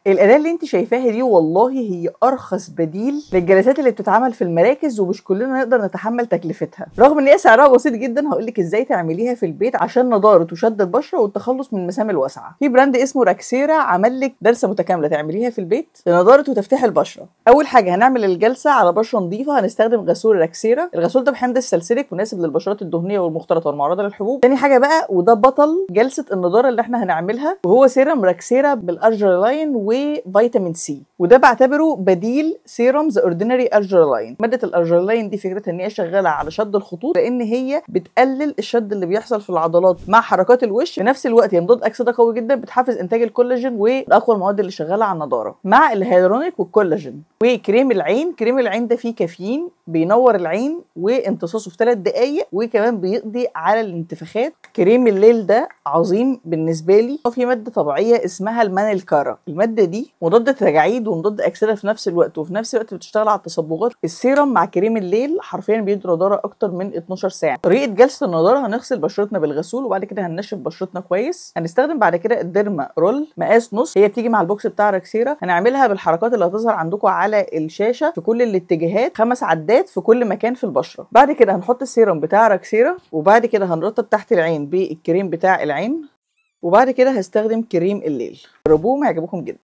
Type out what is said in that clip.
الاداه اللي انت شايفاها دي والله هي ارخص بديل للجلسات اللي بتتعمل في المراكز، ومش كلنا نقدر نتحمل تكلفتها رغم ان هي سعرها بسيط جدا. هقولك ازاي تعمليها في البيت عشان نضاره وشد البشره والتخلص من المسام الواسعه. في براند اسمه راكسيرا عمل لك جلسه متكامله تعمليها في البيت لنضاره وتفتيح البشره. اول حاجه هنعمل الجلسه على بشره نظيفه، هنستخدم غسول راكسيرا. الغسول ده بحمض السلسليك مناسب للبشرات الدهنيه والمختلطه والمعرضه للحبوب. تاني حاجه بقى، وده بطل جلسه النضاره اللي احنا هنعملها، وهو سيرم راكسيرا بالارجيلاين وفيتامين سي، وده بعتبره بديل سيروم ذا اوردينري ارجيلاين. ماده الارجيلاين دي فكرتها ان هي شغاله على شد الخطوط، لان هي بتقلل الشد اللي بيحصل في العضلات مع حركات الوش. في نفس الوقت هي مضاد اكسده قوي جدا، بتحفز انتاج الكولاجين واقوى المواد اللي شغاله على النضاره مع الهيالورونيك والكولاجين. وكريم العين، كريم العين ده فيه كافيين بينور العين وامتصاصه في 3 دقائق، وكمان بيقضي على الانتفاخات. كريم الليل ده عظيم بالنسبه لي. وفي ماده طبيعيه اسمها المانيلكارا، الماده دي مضاد تجاعيد ومضاد اكسده في نفس الوقت، وفي نفس الوقت بتشتغل على التصبغات. السيرم مع كريم الليل حرفيا بيدي نضاره اكتر من 12 ساعه. طريقه جلسه النضاره، هنغسل بشرتنا بالغسول وبعد كده هننشف بشرتنا كويس. هنستخدم بعد كده الديرما رول مقاس نص، هي بتيجي مع البوكس بتاع راكسيرا. هنعملها بالحركات اللي هتظهر عندكم على الشاشه في كل الاتجاهات، 5 عدات في كل مكان في البشره. بعد كده هنحط السيرم بتاع راكسيرا، وبعد كده هنرطب تحت العين بالكريم بتاع العين، وبعد كده هستخدم كريم الليل. جربوهم هيعجبكم جدا.